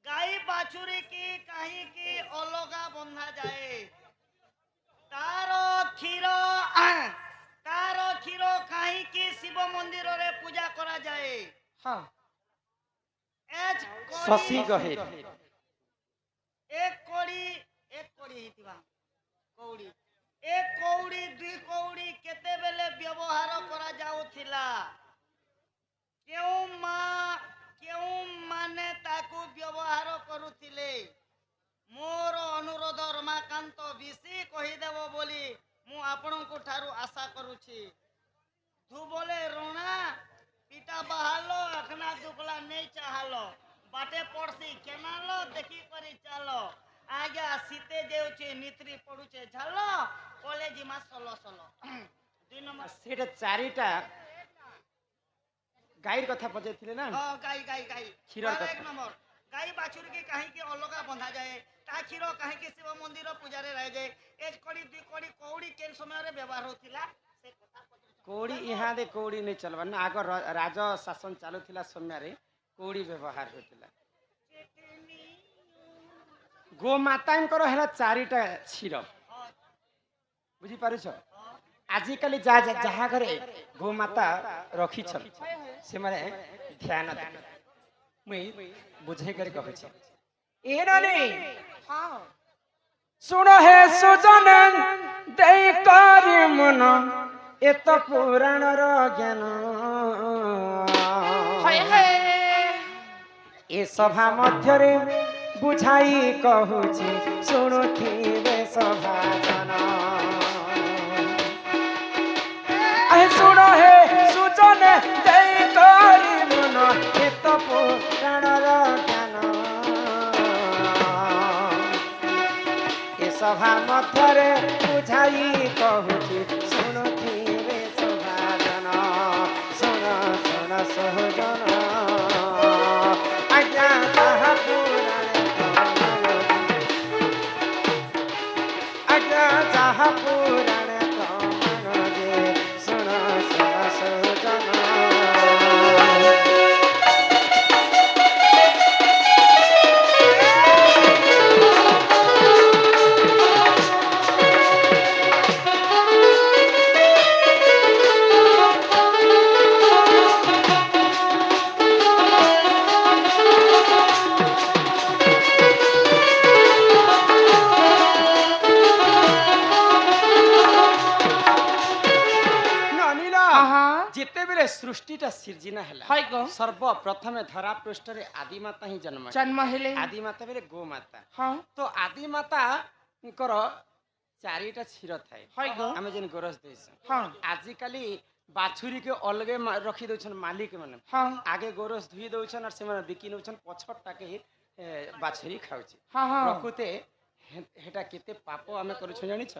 गाई बाछुरी की कहीं की अलगा बंधा जाए तार क्षीर तार क्षीर कहीं की शिव मंदिर रे पूजा करा जाए एज शशि गहे एक कोड़ी हितिबा कौड़ी एक कौड़ी दुई कौड़ी केतेबेले व्यवहार करा जाउथिला केउ माने ताकू व्यवहार करुथिले मोर अनुरोध रमाकांत विशी कहीदेव बोली मु आपणको ठारू आशा करुछि धुबले रोणा पिटा बहालो अखना दुकला नहीं चाहलो बाटे पड़सी केनालो देखी करी चालो आज्ञा सीते देउछे नित्री पडुछे झालो कॉलेज मा सलो सलो दुई नंबर सेटा चारिटा गाईर कथा पचाइथिले ना गाई गाई गाई क्षीर एक नंबर गाई बाछुरी के कहीं के अलगा बंधा जाए ता क्षीर कहीं के शिव मंदिर पूजा रे रह जाए एक कड़ी दुई कड़ी कौड़ी केन समय रे व्यवहार होतिला से कथा कौड़ी यहाँ दे कौड़ी नहीं चलवा ना आग राज शासन चालू थिला समय रे कौड़ी व्यवहार होतिला गोमातांकर हैला चारिटा क्षीर बुझी पारुछ आजिकाली जहाँ घरे गोमाता रखी से माने ध्यान दे मुई बुझे कर कहै छी ए नानी सुनो हे सुजन देई करी मन एत पुराण रो ज्ञान ए सभा मध्य रे बुझाई कहूची सुनुथिबे सभा जन अहे सुनो हे सुजन देई करी मन एत पुराण रो ज्ञान ए सभा मध्य रे बुझाई कहूची सुनुथिबे सभा जन सुन सुन सहजन आज्ञा ताहा पुराण आज्ञा ताहा पुराण कमन जे सुन सुन सहजन सृष्टिटा सिर्जना है सर्वप्रथम धरा पृष्ठ रे आदिमाता ही जन्म हेले आदिमाता बेले गोमाता तो आदिमाता कर चारिटा क्षीर थाए आमे जेन गोरस देस आजिकाली बाछुरी के अलगे रखी दउछन मालिक माने आगे गोरस धुई दउछन और से माने बिकी नउछन पछटा के बाछुरी खाउची प्रकृते हेटा केते पाप आमे करूछ जानि छ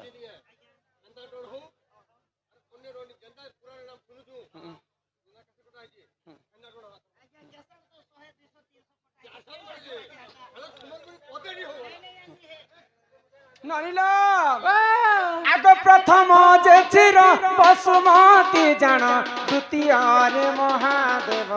आग प्रथम जे चिर पशुमती जान द्वितीय रे महादेव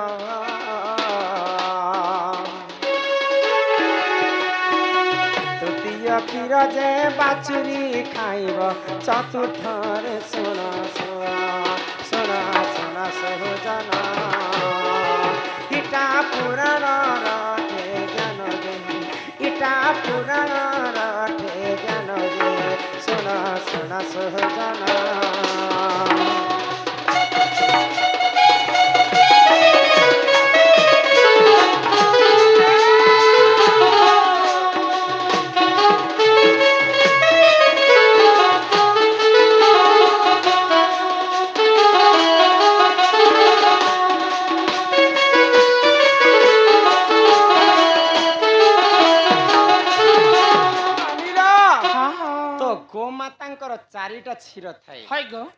तृतीय क्षीर जे बाछुरी खाइब चतुर्थ रे सुन सुन सुन सहजन इटा पुराण रटे ज्ञान देहि इटा पुराण रटे ज्ञान दे सुन सुन सहजन चारिटा क्षीर थाए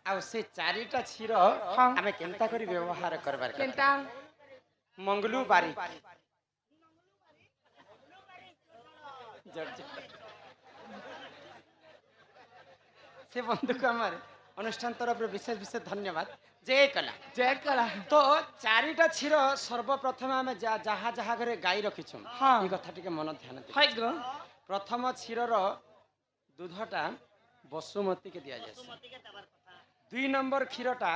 आ से चारिटा क्षीर आमे केनता करी व्यवहार करबार केनता मंगलू बारी से बंधु को हमारे अनुष्ठान तरफ विशेष विशेष धन्यवाद जय कला तो चारिटा क्षीर सर्वप्रथम आम जहा जहा घरे गाई रखिछु ये कथा टिके मन ध्यान दे प्रथम क्षीर दूधटा वसुमती के दिया जाए 2 नंबर क्षीरटा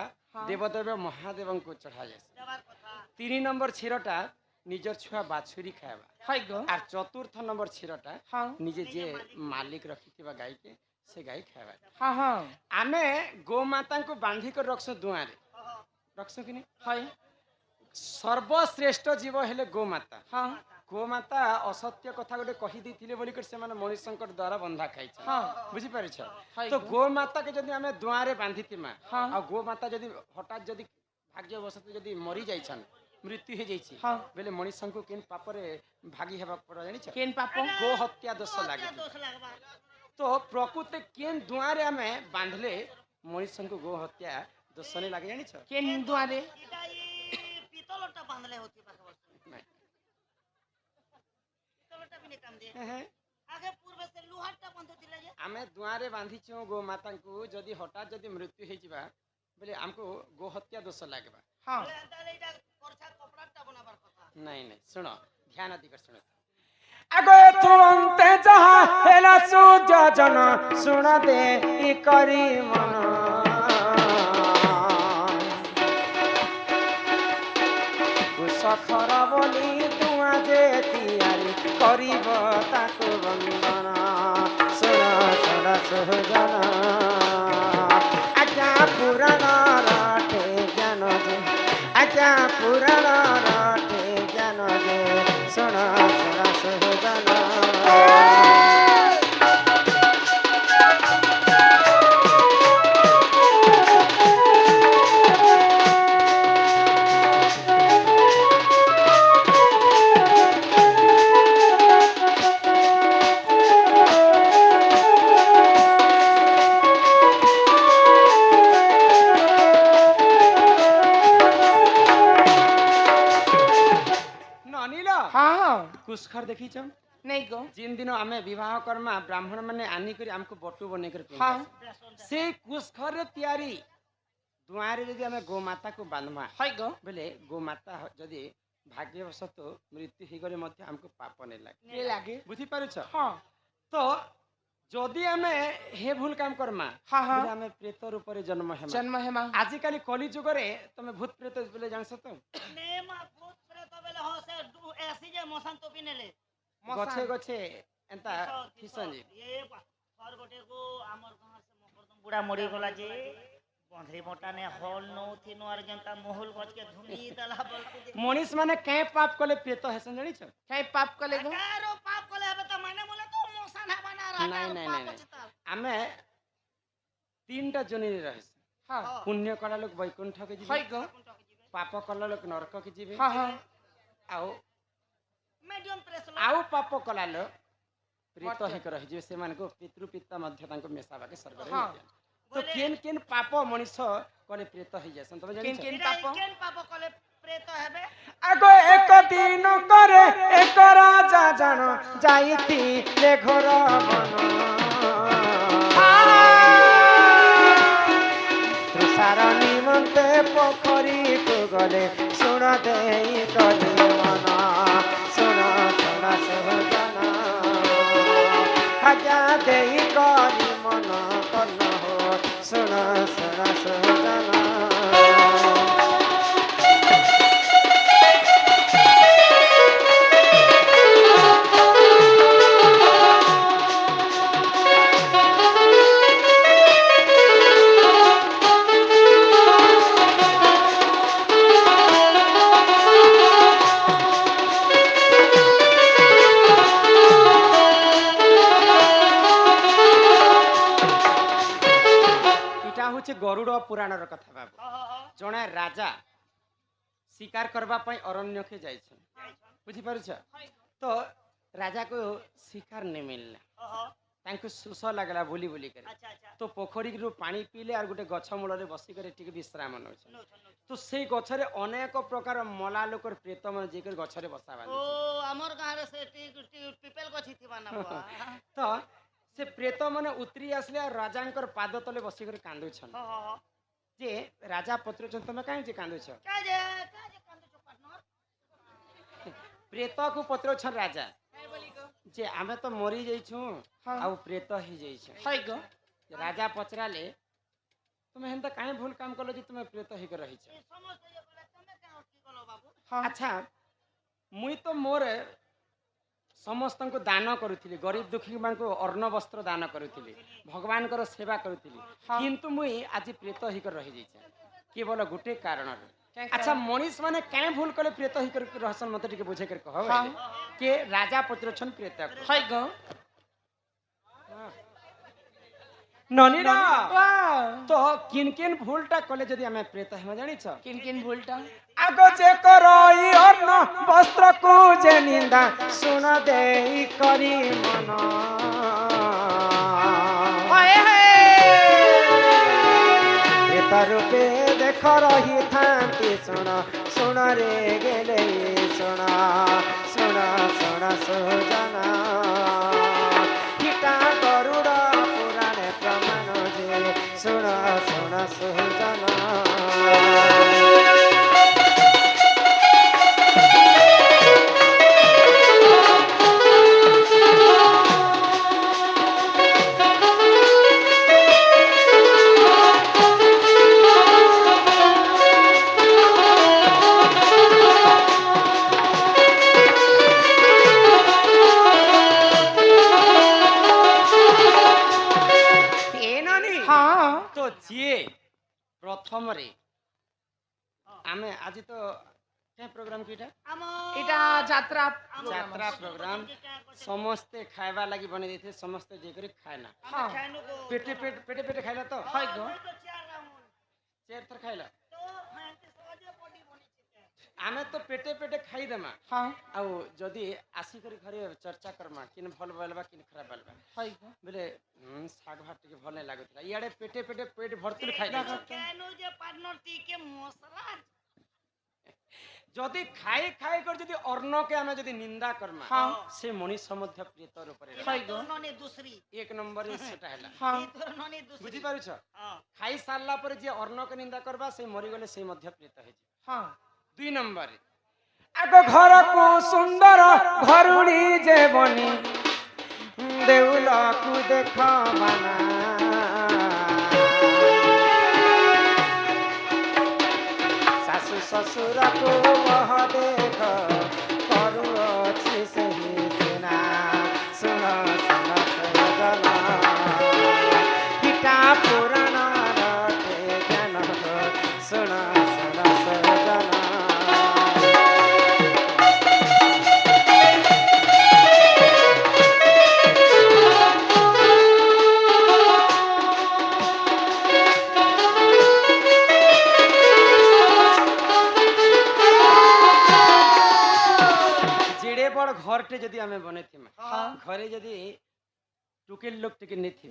देवदेव महादेव को चढ़ा जाए 3 नंबर क्षीरटा निजर छुआ बाछुरी खाएबा और 4th नंबर क्षीरटा निजे जे मालिक रखी गाई के से गाई खाएबा आमे गो माता को बांधी कर रखसो दुआरे रखसो कि नहीं सर्वश्रेष्ठ जीव हेले गो माता गो माता असत्य कथा गोटे कही देथिले बोली कर से माने मनुष्यंकर द्वारा बंधा खाइ बुझी पारि छ तो गो माता के जदी हमें दुआरे बांधी थिमा आ गो माता जदी हठात जदी भाग्यवशत जदी मरी जाई छन मृत्यु हो जाई छी बेले मनुष्य को केन पाप रे भागी हेबा पड़ जानि छ केन पाप गो हत्या दोष लागे तो प्रकृति केन दुआरे हमें बांधले मनुष्य को गो हत्या दोष नहीं लागे जानि छ केन दुआरे पितलटा बांधले होती पाखवर्ती आगे पूर्व से लुहाटा बंध दिला जे हमें दुआरे बांधी छो गो माता को जदी हठात जदी मृत्यु हे जिबा बोले हमको गो हत्या दोष लागबा हां ताले इटा परछा कपड़ाटा बनाबार कथा नहीं नहीं सुनो ध्यान दी कर सुनो आगे तू अंते जहा हेला सूर्य जन सुन दे ई करी मन सखर बोली तुआ जे तियारी करिब ताको बंदन सुन सुन सुजन आज्ञा पुराण राठे ज्ञान जे आज्ञा पुराण राठे ज्ञान जे सुन सुन सुजन कुशखर देखी छ नहीं को जिन दिन आमे विवाह कर्मा ब्राह्मण माने आनी करी हमको बटू बने कर से कुशखर रे तयारी दुआरे जदी हमें गो माता को बांधमा हाय गो बोले गो माता जदी भाग्यवशत मृत्यु ही गरे मध्य हमको पाप नहीं लागे बुझी पारु छ हां तो जदी हमें हे भूल काम करमा हां हां हमें प्रेत रूप रे जन्म हेमा आज काली कली जुग रे तमे भूत प्रेत बोले जानस तो ने मा भूत प्रेत बोले हो से ऐसी जे मसान तो पिनेले गछे गछे एंता किसन जी ये सर गोटे को हमर कहां से मकरदम बुढ़ा मरी गला जे बंधे मोटा ने हॉल नो थिनो और जनता मोहल गछ के धुनी दला बोल मनीष माने कै पाप कले प्रेत हेसन जानि छ कै पाप कले गो कारो पाप कले हबे त माने बोले तो मसान बना रहा नहीं हमें 3टा जनी रहस हां पुण्य कला लोग वैकुंठ के जीवे हाय गो पाप कला लोग नरक के जीवे हां हां आओ मीडियम प्रेस आओ पाप कला लोग प्रेत हे कर जे से मान को पितृ पिता मध्य तांको मेसाबा के स्वर्ग रे तो केन केन पाप मनुष्य कले प्रेत हे जसन तमे जानि केन पाप कले प्रेत हेबे आगो एक दिन करे एक राजा जान जाईती ले घर बन तुषार निमंते पोखरी को गले सुन देई कली मन सुन सुन सहजना हजा देई कली मन कन हो सुन सुन सहजना गरुड़ पुराण कथा बाबू जड़े राजा शिकार करबा पई अरण्य के जाय छन बुझी पारु छ तो राजा को शिकार नहीं मिलला तांको सुस लागला बोली बोली करे तो पोखरी रो पानी पीले और गोटे गछ मूल रे बसी करे टिके विश्राम न तो से गछ रे अनेक प्रकार मला लोकर प्रेत मन जे कर गछ रे बसा बानी ओ हमर गां रे से पिपल गछि थिबा ना तो से प्रेत मन उतरी आसले राजांकर पाद तले बसी कर कांदु छन जे राजा पत्रुचन तुम कहीं कांदुछ प्रेत को पत्रुछन राजा जे आमे तो मरी जाइछु आ प्रेत ही जाइछु राजा पचराले तुम हेंता काहे भूल काम कलो जे तुम प्रेत ही कर रही अच्छा मुई तो मोर समस्त को दान करुଥିଲି गरीब दुखी मान को अन्न वस्त्र दान करुଥିଲି भगवान को सेवा करुଥିଲି किंतु मुई आज प्रेत ही कर रही जाइछे केवल गुटे कारण अच्छा मनीष माने काहे भूल कले प्रेत ही कर रहसन मते टिके बुझे कर कहो के राजा पत्रुछन प्रेत हाय गो ननीरा तो किन किन भूलटा कले जदी हमें प्रेत हम जानि छ किन किन भूलटा आगो जे करई अन्न वस्त्र को जे निंदा सुन देई करी मन हाय प्रेत रूपे देख रही थांती सुन सुन रे गेले सुन सुन सुन सुजना हिटा गरुड़ पुराणे प्रमाण जे सुन सुन सुजना प्रथम रे आमे आज तो क्या प्रोग्राम कीटा इटा यात्रा प्रोग्राम समस्ते खाइबा लागि बने देथे समस्ते जे करी खायना हां पेटे पेटे खाइला तो हाय गो चेर थर खाइला आमे तो पेटे पेटे खाई देमा हां आ जदी आसी करी घरे चर्चा करमा किन भल बलबा किन खराब बलबा हाय गो बोले साग भात के भल नै लागतला इयाडे पेटे पेटे पेट भरतुल खाइ दा केनो जे पार्टनर ती के मसला जदी खाई खाई कर जदी अन्न के हमें जदी निंदा करमा हां से मनुष्य मध्य प्रेत रूपरे हाय गो नने दूसरी एक नंबर सेटा हला हां नने दूसरी बुझी पारु छ हां खाई सारला पर जे अन्न के निंदा करबा से मरि गले से मध्य प्रेत है हां 2 नंबर आगो घर को सुंदर घरुणी जे बनी देउला को देखा माना सासु ससुर को वह देख करू अछि सही सेना सुन सुन सजना हिटा पुराण रटे ज्ञान सुन सुन सजना घर टे जदी हमें बने थी घरे जदी टुकेल लोग टिके नहीं थी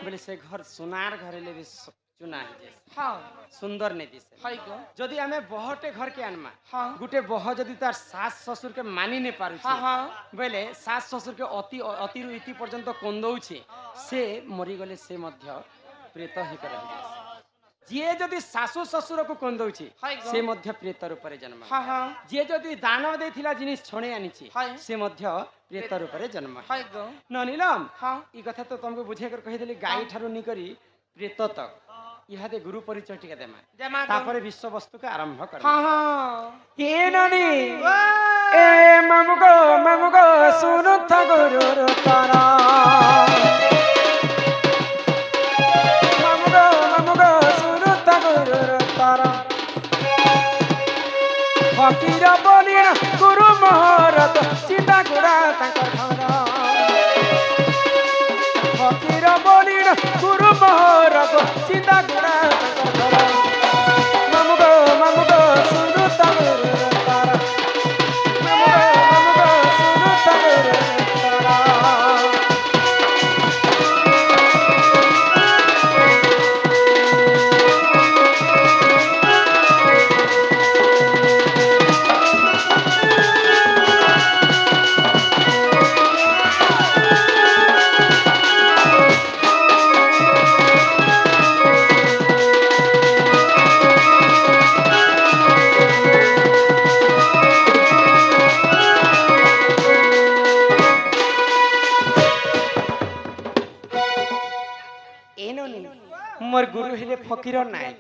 बोले से घर सुनार घरे ले भी चुना है हां सुंदर नहीं दिसे हाय गो जदी हमें बहटे घर के आनमा हां गुटे बह जदी तार सास ससुर के मानी नहीं पारु हां हां बोले सास ससुर के अति इति पर्यंत कोंदौछे से मरी गले से मध्य प्रेत ही कर रही जे जदी सासु ससुर को कोंदौछे से मध्य प्रेत रूप रे जन्म हां हां जे जदी दान देथिला जिनिस छणे आनिछि से मध्य प्रेत रूप रे जन्म हाय गो ननीलम हां ई कथा तो तुमको बुझे कर कहि देली गाई ठारू नि करी प्रेत तक इहादे गुरु परिचय टिका देमा तापरे विश्व वस्तु के आरंभ कर हां हां ए ननी ए ममुगो सुनु था गुरु रो तारा ममुगो सुनु था गुरु रो तारा फकीर बोलिना गुरु महारत सीता गुड़ा तंकर खरा फकीर बोलिना गुरु महारत सीता गुड़ा तंकर खरा ममुगो सुनु था गुरु रो तारा ममुगो सुनु था गुरु रो तारा मोर गुरु हेले फकीर नाय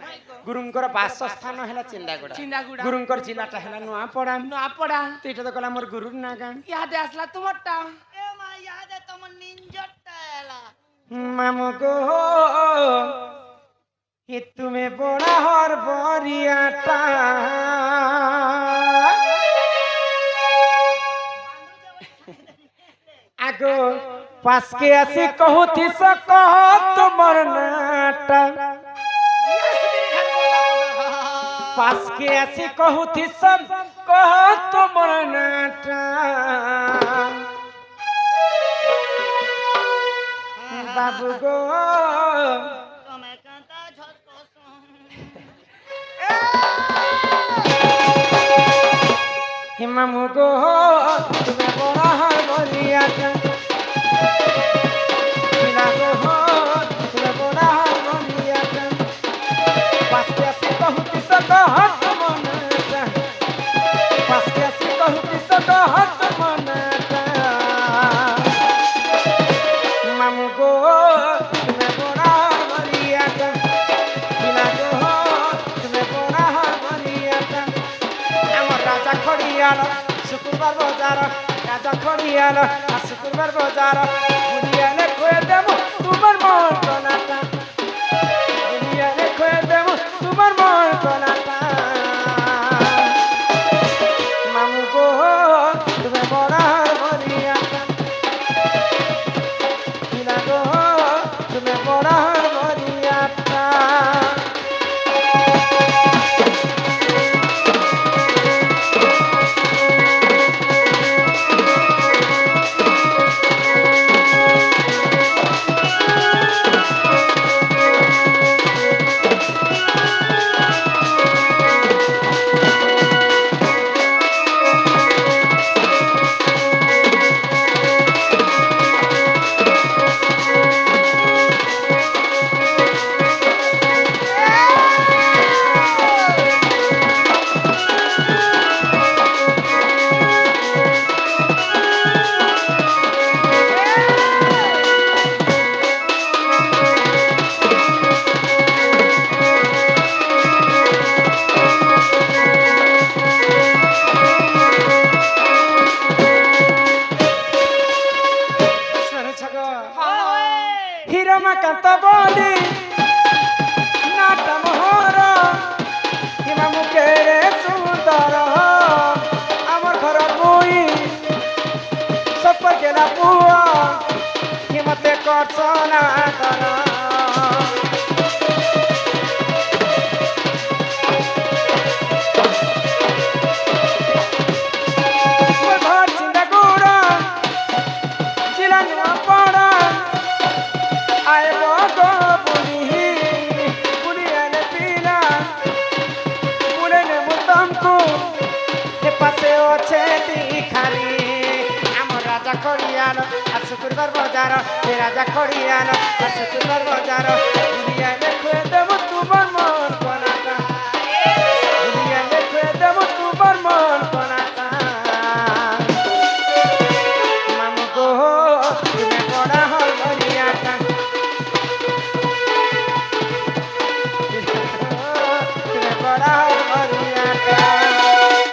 गुरुंकर वासस्थान हेला चिंदागुड़ा गुरुंकर जिलाटा हेला नुआपड़ा तो एटा तो कला मोर गुरु ना गान याद आसला तुमरटा ए मा याद है तुम निंजटा एला मामू गो ये तुम्हें बड़ा हर बरियाटा आगो पास के आसी कहू थी कह तुमर नाटा पास के आसी कहू थी सब कह तुमर नाटा बाबू गो तुम्हें कांता झटको हे मामू गो तुम्हें बड़ा हर बरियाटा बिना गो तुम्हें बड़ा हर बरियाटा पास के आसी कहू थी कह तुमर नाटा पास के आसी कहू थी कह तुमर नाटा मामू गो तुम्हें बड़ा बरियाटा बिना गो तुम्हें बड़ा बरियाटा आमर राजा खड़ियाल शुक्रवार बाजार राजा खड़ियाल शुक्रवार बाजार बुढ़ियाले खोए देबो तुमर मन कोनाटा बुढ़ियाले खोए देबो तुमर मन कोनाटा मामू गो तुम्हें बड़ा बरियाटा बिना गो तुम्हें बड़ा बरियाटा हिरमकांत बोली नाट मोहर हिमा मुखेरे सुंदर आमर घर मुई सपर गेला पुआ हिमते करसना कर घर चिंदागुड़ा जिला नुआपड़ा आए बगो बुढ़ियाले पीला बुढ़े ने मुतमको हे पासे अच्छे ती खाली आम राजा खड़ियाल शुक्रवार बाजार हे राजा खड़ियाल शुक्रवार बाजार बुढ़ियाले खोए देबो तुमर मन